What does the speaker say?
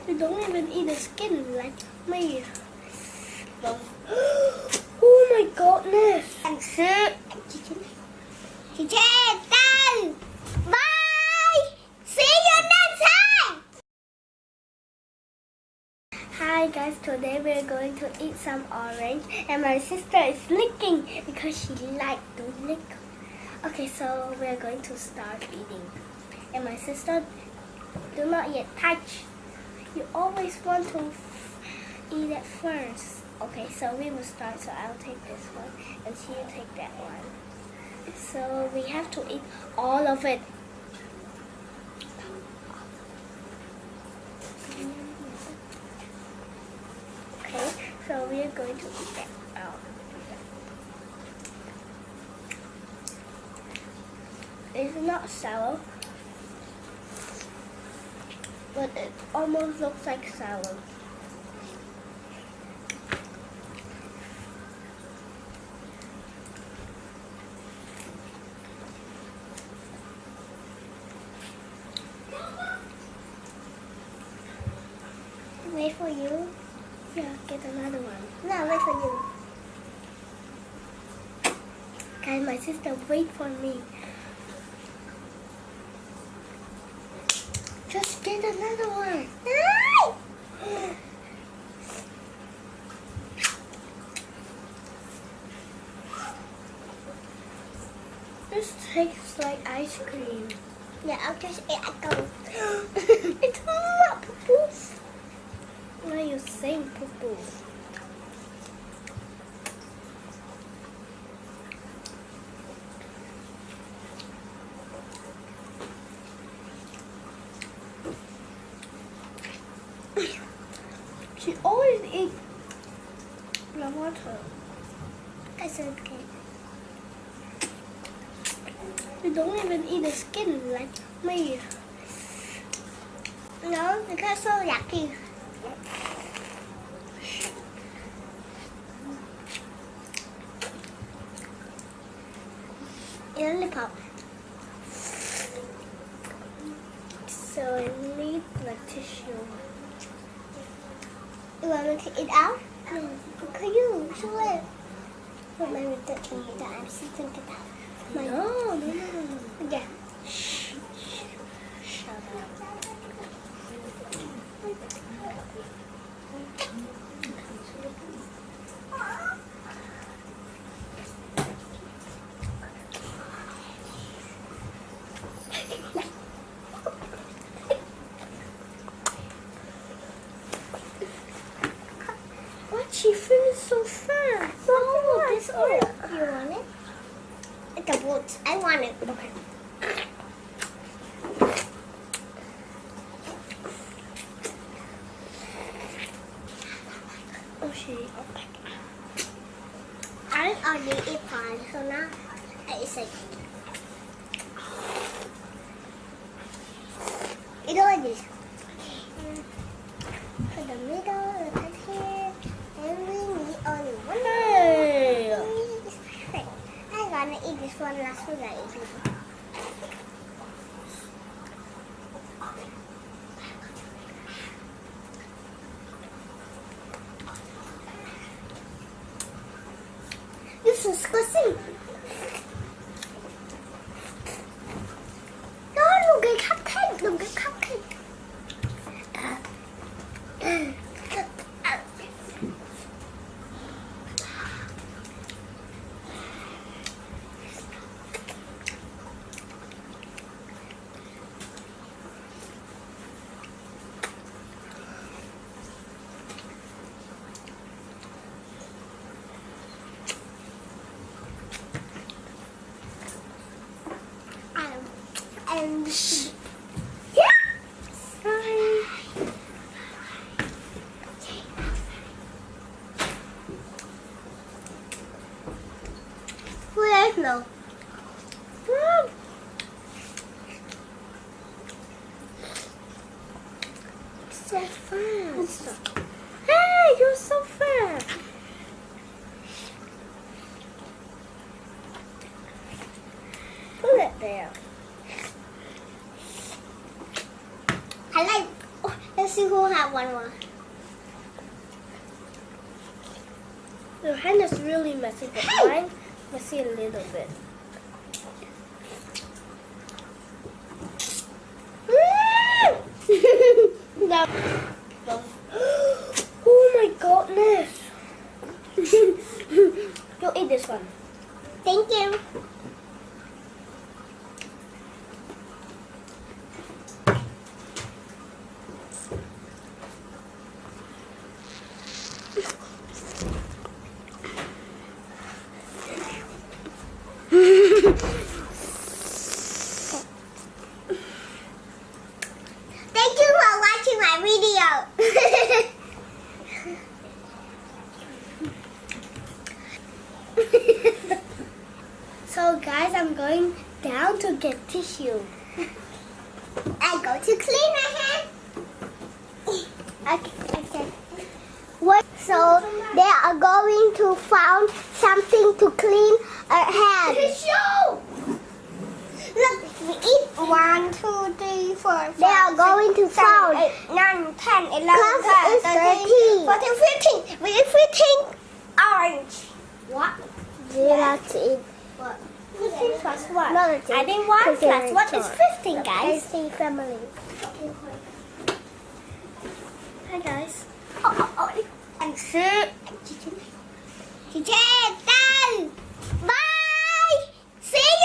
You don't even eat the skin like me. Oh my goodness. Done. Bye. See you next time. Hi guys, today we're going to eat some orange and my sister is licking because she likes to lick. Okay, so we're going to start eating. And my sister, do not yet touch. You always want to eat it first. Okay, so we will start. So I'll take this one and she will take that one. So we have to eat all of it. Okay, so we are going to eat that out. It's not sour, but it almost looks like sour. Wait for you. Yeah, get another one. No, wait for you. Guys, my sister wait for me. Just get another one. This tastes like ice cream. Yeah, I'll just eat it. Go. It's not poo-poo. Why are you saying poo-poo? She always eats the water. It's okay. You don't even eat the skin like me. No, because so yucky. Lollipop. So I need the tissue. You want me to eat out? No. Can you show it? But maybe that can be done. I'm sitting it out. No. Yeah. Shh. Shut up. She finished so fast. Oh, this one. You want it? It's a boat. I want it. Okay. Oh, okay. I already eat one, so now I eat it. Eat all this. For the middle, right here. And we need only one. Hey. I'm gonna eat this one last week. I eat it. This is disgusting. No, đừng cái cupcake, đừng cái cupcake. And yeah, sorry. Where's no? So fast. Hey, you're so fast. Put it there. I like. Oh, there's Let's see who have one more. Your hand is really messy, but mine messy a little bit. No. Oh my goodness! You eat this one. Thank you. Thank you for watching my video. So guys, I'm going down to get tissue. I go to clean my hand. Okay. What? So they are going to find something to clean our hand. Tissue! Look, we eat 1, 2, 3, 4, 5. They are going to 7, find 8, 9, 10, 11, Class is 13, 14, 15. We eat 15 orange. What? You like to eat What? 15 plus what? another thing? I think 1 plus 1 is 15, guys. To K&C Family. Hi guys. And soup. Bye. See you.